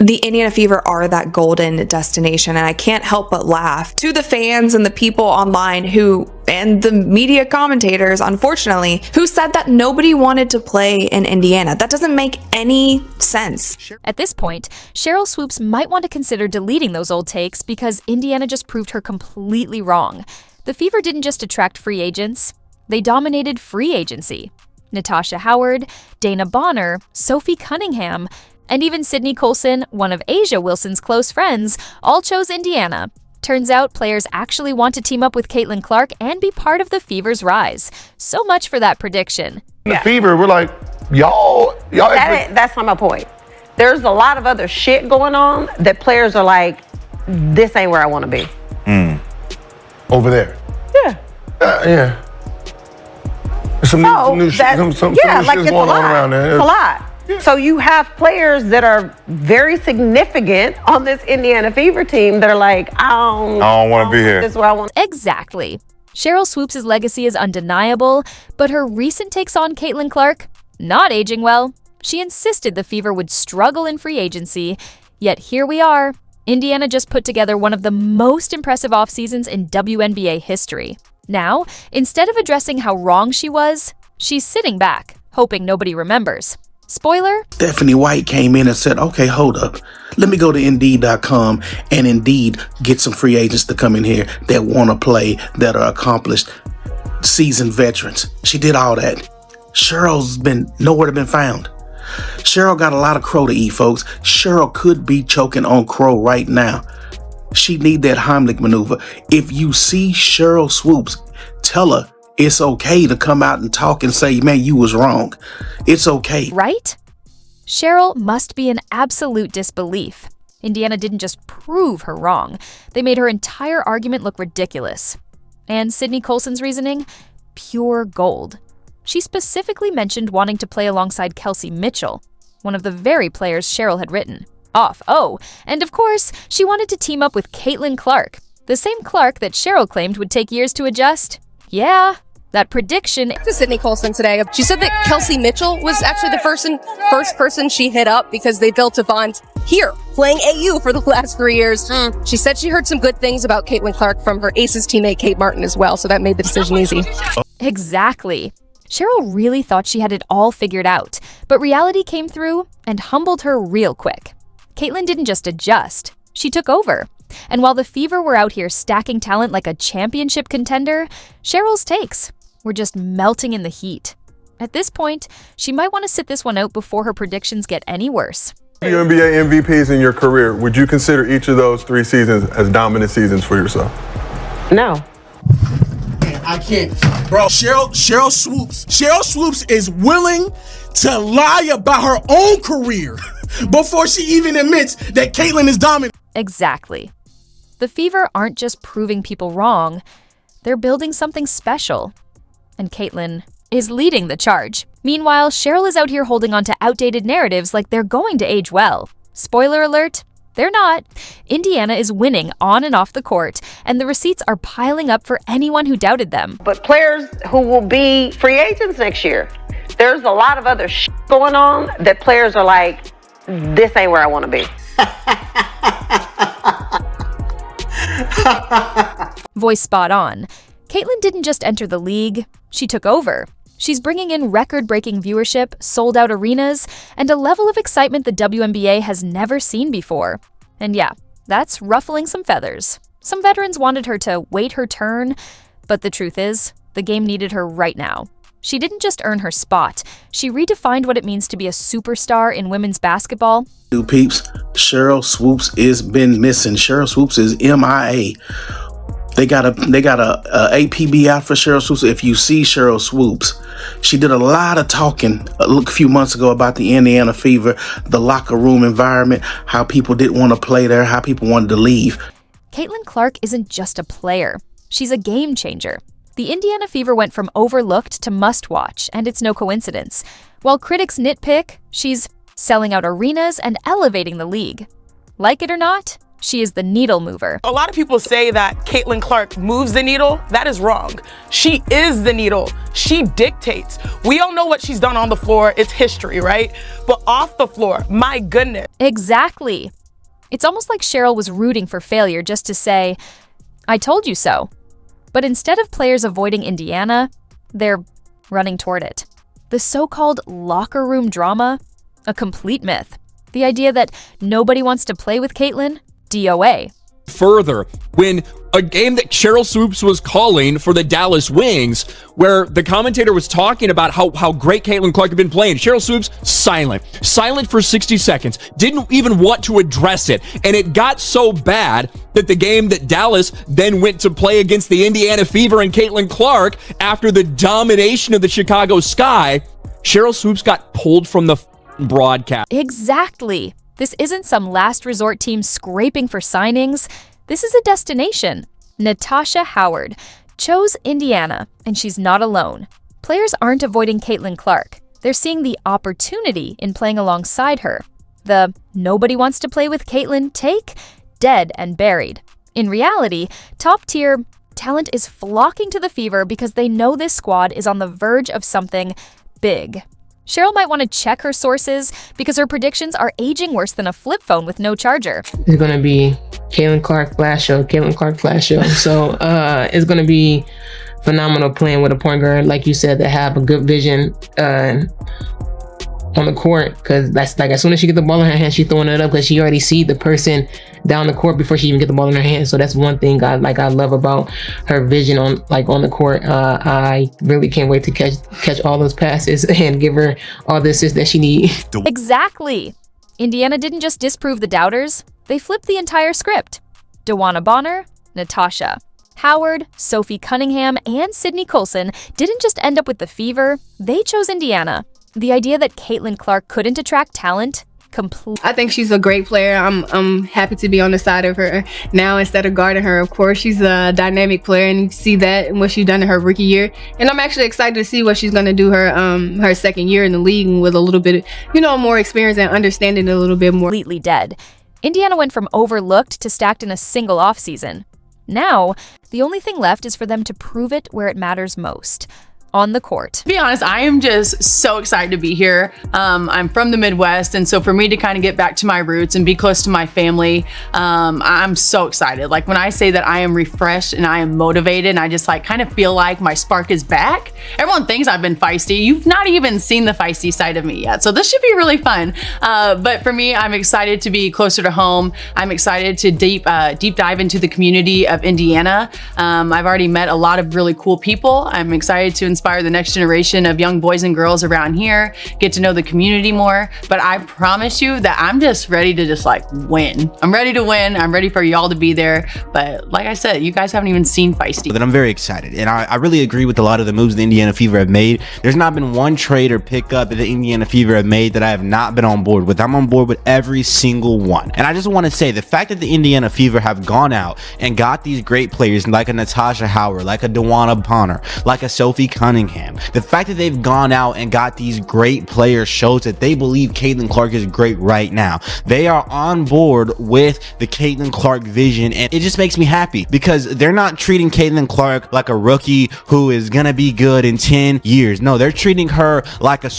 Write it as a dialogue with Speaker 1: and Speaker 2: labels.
Speaker 1: the Indiana Fever are that golden destination, and I can't help but laugh to the fans and the people online and the media commentators, unfortunately, who said that nobody wanted to play in Indiana. That doesn't make any sense.
Speaker 2: At this point, Sheryl Swoopes might want to consider deleting those old takes because Indiana just proved her completely wrong. The Fever didn't just attract free agents, they dominated free agency. Natasha Howard, Dana Bonner, Sophie Cunningham, and even Sydney Colson, one of Asia Wilson's close friends, all chose Indiana. Turns out players actually want to team up with Caitlin Clark and be part of the Fever's rise. So much for that prediction.
Speaker 3: The Fever, we're like, y'all.
Speaker 4: That's not my point. There's a lot of other shit going on that players are like, this ain't where I want to be.
Speaker 3: Over there.
Speaker 4: Yeah.
Speaker 3: Yeah. Some new shit going on around there.
Speaker 4: It's a lot. Yeah. So you have players that are very significant on this Indiana Fever team that are like, I don't
Speaker 3: want to be here.
Speaker 4: This is where I want.
Speaker 2: Exactly. Sheryl Swoopes' legacy is undeniable, but her recent takes on Caitlin Clark, not aging well. She insisted the Fever would struggle in free agency, yet here we are. Indiana just put together one of the most impressive off seasons in WNBA history. Now, instead of addressing how wrong she was, she's sitting back, hoping nobody remembers. Spoiler?
Speaker 5: Stephanie White came in and said, okay, hold up. Let me go to Indeed.com and Indeed get some free agents to come in here that want to play, that are accomplished, seasoned veterans. She did all that. Cheryl's been nowhere to be found. Sheryl got a lot of crow to eat, folks. Sheryl could be choking on crow right now. She need that Heimlich maneuver. If you see Sheryl Swoopes, tell her it's okay to come out and talk and say, man, you was wrong. It's okay.
Speaker 2: Right? Sheryl must be in absolute disbelief. Indiana didn't just prove her wrong. They made her entire argument look ridiculous. And Sydney Colson's reasoning? Pure gold. She specifically mentioned wanting to play alongside Kelsey Mitchell, one of the very players Sheryl had written off. Oh, and of course, she wanted to team up with Caitlin Clark, the same Clark that Sheryl claimed would take years to adjust. Yeah, that prediction.
Speaker 6: To Sydney Colson today, she said that Kelsey Mitchell was actually the first person she hit up because they built a bond here, playing AU for the last 3 years. She said she heard some good things about Caitlin Clark from her Aces teammate Kate Martin as well, so that made the decision easy.
Speaker 2: Exactly. Sheryl really thought she had it all figured out, but reality came through and humbled her real quick. Caitlin didn't just adjust, she took over. And while the Fever were out here stacking talent like a championship contender, Sheryl's takes were just melting in the heat. At this point, she might want to sit this one out before her predictions get any worse.
Speaker 7: WNBA MVPs in your career, would you consider each of those 3 seasons as dominant seasons for yourself?
Speaker 4: No.
Speaker 8: I can't. Bro, Sheryl Swoopes is willing to lie about her own career before she even admits that Caitlin is dominant.
Speaker 2: Exactly. The Fever aren't just proving people wrong, they're building something special. And Caitlin is leading the charge. Meanwhile, Sheryl is out here holding on to outdated narratives like they're going to age well. Spoiler alert, they're not. Indiana is winning on and off the court, and the receipts are piling up for anyone who doubted them.
Speaker 4: But players who will be free agents next year, there's a lot of other shit going on that players are like, this ain't where I want to be.
Speaker 2: Voice spot on. Caitlin didn't just enter the league, she took over. She's bringing in record-breaking viewership, sold-out arenas, and a level of excitement the WNBA has never seen before. And yeah, that's ruffling some feathers. Some veterans wanted her to wait her turn, but the truth is, the game needed her right now. She didn't just earn her spot, she redefined what it means to be a superstar in women's basketball.
Speaker 5: New peeps, Sheryl Swoopes is been missing. Sheryl Swoopes is MIA. They got a APB out for Sheryl Swoopes. If you see Sheryl Swoopes, she did a lot of talking a few months ago about the Indiana Fever, the locker room environment, how people didn't want to play there, how people wanted to leave.
Speaker 2: Caitlin Clark isn't just a player. She's a game changer. The Indiana Fever went from overlooked to must-watch, and it's no coincidence. While critics nitpick, she's selling out arenas and elevating the league. Like it or not, She is the needle mover.
Speaker 9: A lot of people say that Caitlin Clark moves the needle. That is wrong. She is the needle. She dictates. We all know what she's done on the floor. It's history, right? But off the floor, my goodness.
Speaker 2: Exactly. It's almost like Sheryl was rooting for failure just to say, I told you so. But instead of players avoiding Indiana, they're running toward it. The so-called locker room drama, a complete myth. The idea that nobody wants to play with Caitlin, DOA.
Speaker 10: Further, when a game that Sheryl Swoopes was calling for the Dallas Wings, where the commentator was talking about how great Caitlin Clark had been playing, Sheryl Swoopes, silent for 60 seconds, didn't even want to address it. And it got so bad that the game that Dallas then went to play against the Indiana Fever and Caitlin Clark, after the domination of the Chicago Sky, Sheryl Swoopes got pulled from the broadcast.
Speaker 2: Exactly. This isn't some last resort team scraping for signings. This is a destination. Natasha Howard chose Indiana, and she's not alone. Players aren't avoiding Caitlin Clark. They're seeing the opportunity in playing alongside her. The nobody wants to play with Caitlin take, dead and buried. In reality, top-tier talent is flocking to the Fever because they know this squad is on the verge of something big. Sheryl might want to check her sources because her predictions are aging worse than a flip phone with no charger.
Speaker 11: It's going to be Caitlin Clark flash show. So it's going to be phenomenal playing with a point guard, like you said, that have a good vision on the court, because that's like, as soon as she get the ball in her hand, she's throwing it up because she already see the person down the court before she even get the ball in her hand. So that's one thing I love about her vision on the court. I really can't wait to catch all those passes and give her all the assists that she needs.
Speaker 2: Exactly. Indiana didn't just disprove the doubters, they flipped the entire script. DeWanna Bonner, Natasha Howard, Sophie Cunningham, and Sydney Colson didn't just end up with the Fever, they chose Indiana. The idea that Caitlin Clark couldn't attract talent,
Speaker 12: I think she's a great player. I'm happy to be on the side of her now instead of guarding her. Of course, she's a dynamic player, and you see that in what she's done in her rookie year. And I'm actually excited to see what she's going to do her second year in the league with a little bit, more experience and understanding a little bit more.
Speaker 2: Completely dead. Indiana went from overlooked to stacked in a single offseason. Now, the only thing left is for them to prove it where it matters most. On the court.
Speaker 13: To be honest, I am just so excited to be here. I'm from the Midwest, and so for me to kind of get back to my roots and be close to my family, I'm so excited. Like, when I say that I am refreshed and I am motivated, and I just kind of feel like my spark is back. Everyone thinks I've been feisty. You've not even seen the feisty side of me yet, so this should be really fun. But for me, I'm excited to be closer to home. I'm excited to deep dive into the community of Indiana. I've already met a lot of really cool people. I'm excited to inspire the next generation of young boys and girls around here, get to know the community more. But I promise you that I'm just ready to win. I'm ready to win. I'm ready for y'all to be there. But like I said, you guys haven't even seen feisty.
Speaker 14: But I'm very excited, and I really agree with a lot of the moves the Indiana Fever have made. There's not been one trade or pickup that the Indiana Fever have made that I have not been on board with. I'm on board with every single one. And I just want to say, the fact that the Indiana Fever have gone out and got these great players like a Natasha Howard, like a DeWanna Bonner, like a Sophie Cunningham, the fact that they've gone out and got these great players shows that they believe Caitlin Clark is great right now. They are on board with the Caitlin Clark vision, and it just makes me happy because they're not treating Caitlin Clark like a rookie who is gonna be good in 10 years. No, they're treating her like a